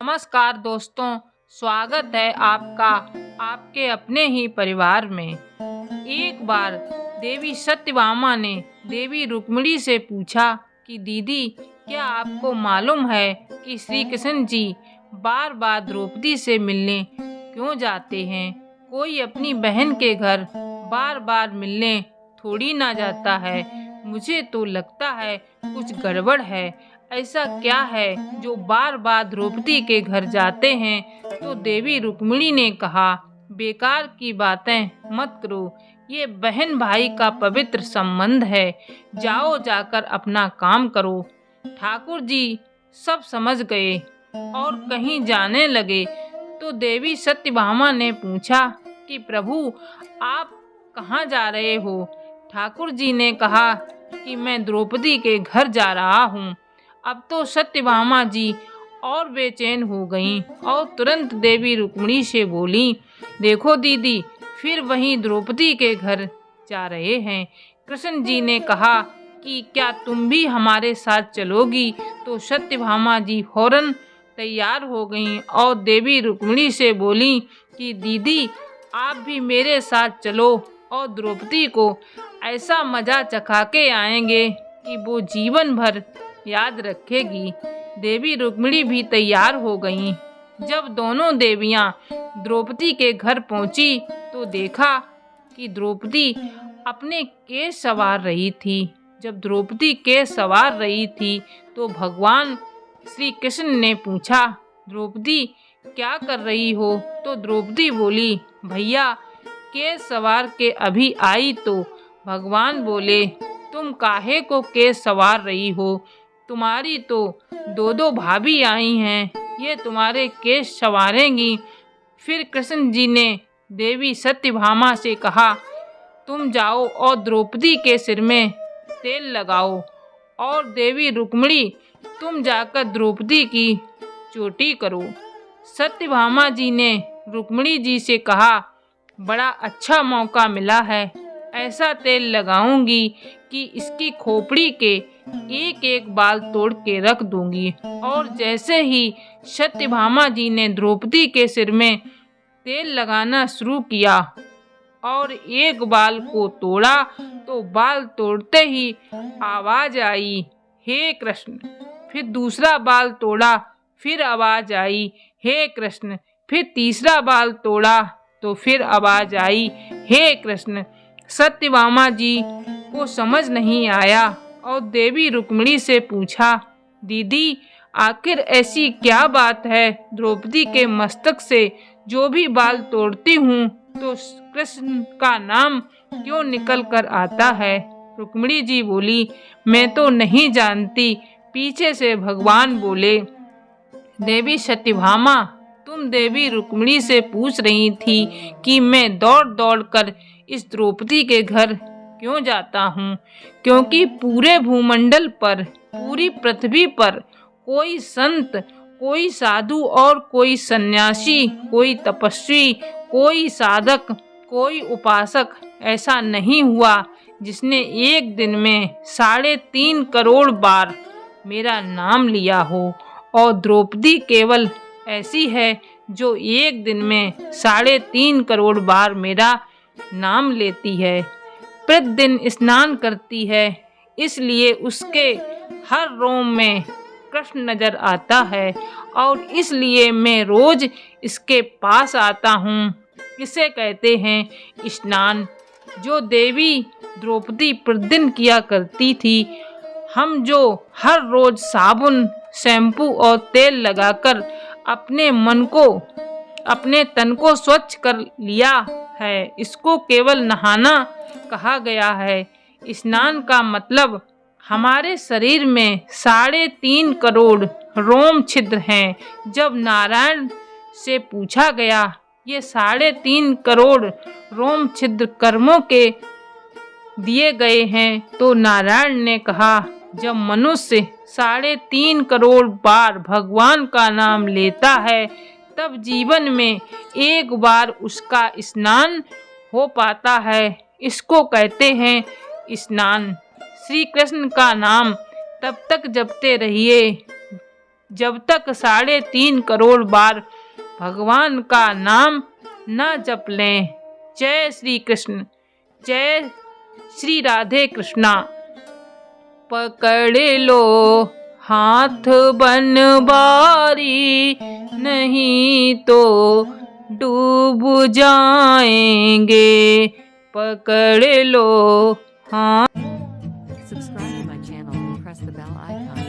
नमस्कार दोस्तों, स्वागत है आपका आपके अपने ही परिवार में। एक बार देवी सत्यभामा ने देवी रुक्मिणी से पूछा कि दीदी, क्या आपको मालूम है कि श्री कृष्ण जी बार बार द्रौपदी से मिलने क्यों जाते हैं? कोई अपनी बहन के घर बार बार मिलने थोड़ी ना जाता है। मुझे तो लगता है कुछ गड़बड़ है। ऐसा क्या है जो बार बार द्रौपदी के घर जाते हैं? तो देवी रुक्मिणी ने कहा, बेकार की बातें मत करो, ये बहन भाई का पवित्र संबंध है। जाओ, जाकर अपना काम करो। ठाकुर जी सब समझ गए और कहीं जाने लगे तो देवी सत्यभामा ने पूछा कि प्रभु, आप कहाँ जा रहे हो? ठाकुर जी ने कहा कि मैं द्रौपदी के घर जा रहा हूँ। अब तो सत्यभामा जी और बेचैन हो गईं और तुरंत देवी रुक्मिणी से बोली, देखो दीदी, फिर वहीं द्रौपदी के घर जा रहे हैं। कृष्ण जी ने कहा कि क्या तुम भी हमारे साथ चलोगी? तो सत्यभामा जी फौरन तैयार हो गईं और देवी रुक्मिणी से बोली कि दीदी, आप भी मेरे साथ चलो और द्रौपदी को ऐसा मजा चखा के आएंगे कि वो जीवन भर याद रखेगी। देवी रुक्मिणी भी तैयार हो गईं। जब दोनों देवियां द्रौपदी के घर पहुंची तो देखा कि द्रौपदी अपने केश संवार रही थी। जब द्रौपदी केश संवार रही थी तो भगवान श्री कृष्ण ने पूछा, द्रौपदी क्या कर रही हो? तो द्रौपदी बोली, भैया, केश संवार के अभी आई। तो भगवान बोले, तुम काहे को केश संवार रही हो? तुम्हारी तो दो भाभी आई हैं, ये तुम्हारे केश संवारेंगी। फिर कृष्ण जी ने देवी सत्यभामा से कहा, तुम जाओ और द्रौपदी के सिर में तेल लगाओ, और देवी रुक्मिणी, तुम जाकर द्रौपदी की चोटी करो। सत्यभामा जी ने रुक्मिणी जी से कहा, बड़ा अच्छा मौका मिला है, ऐसा तेल लगाऊंगी कि इसकी खोपड़ी के एक एक बाल तोड़ के रख दूंगी। और जैसे ही सत्यभामा जी ने द्रौपदी के सिर में तेल लगाना शुरू किया और एक बाल को तोड़ा तो बाल तोड़ते ही आवाज आई, हे कृष्ण। फिर दूसरा बाल तोड़ा, फिर आवाज आई, हे कृष्ण। फिर तीसरा बाल तोड़ा तो फिर आवाज आई, हे कृष्ण। सत्यभामा जी को समझ नहीं आया और देवी रुक्मिणी से पूछा, दीदी, आखिर ऐसी क्या बात है? द्रौपदी के मस्तक से जो भी बाल तोड़ती हूँ तो कृष्ण का नाम क्यों निकल कर आता है? रुक्मिणी जी बोली, मैं तो नहीं जानती। पीछे से भगवान बोले, देवी सत्यभामा, तुम देवी रुक्मिणी से पूछ रही थी कि मैं दौड़ दौड़ कर इस द्रौपदी के घर क्यों जाता हूँ? क्योंकि पूरे भूमंडल पर, पूरी पृथ्वी पर कोई संत, कोई साधु और कोई सन्यासी, कोई तपस्वी, कोई साधक, कोई उपासक ऐसा नहीं हुआ जिसने एक दिन में 3.5 करोड़ बार मेरा नाम लिया हो। और द्रौपदी केवल ऐसी है जो एक दिन में 3.5 करोड़ बार मेरा नाम लेती है। प्रतिदिन स्नान करती है, इसलिए उसके हर रोम में कृष्ण नजर आता है और इसलिए मैं रोज इसके पास आता हूँ। इसे कहते हैं स्नान, जो देवी द्रौपदी प्रतिदिन किया करती थी। हम जो हर रोज साबुन, शैम्पू और तेल लगाकर अपने मन को, अपने तन को स्वच्छ कर लिया है, इसको केवल नहाना कहा गया है। स्नान का मतलब हमारे शरीर में 3.5 करोड़ रोम छिद्र हैं। जब नारायण से पूछा गया, ये 3.5 करोड़ रोम छिद्र कर्मों के दिए गए हैं, तो नारायण ने कहा, जब मनुष्य 3.5 करोड़ बार भगवान का नाम लेता है तब जीवन में एक बार उसका स्नान हो पाता है। इसको कहते हैं स्नान। श्री कृष्ण का नाम तब तक जपते रहिए जब तक 3.5 करोड़ बार भगवान का नाम न जप लें। जय श्री कृष्ण, जय श्री राधे कृष्णा। पकड़ लो हाथ बनवारी, नहीं तो डूब जाएंगे। पकड़ लो हाथ। Subscribe to my channel and press the bell icon.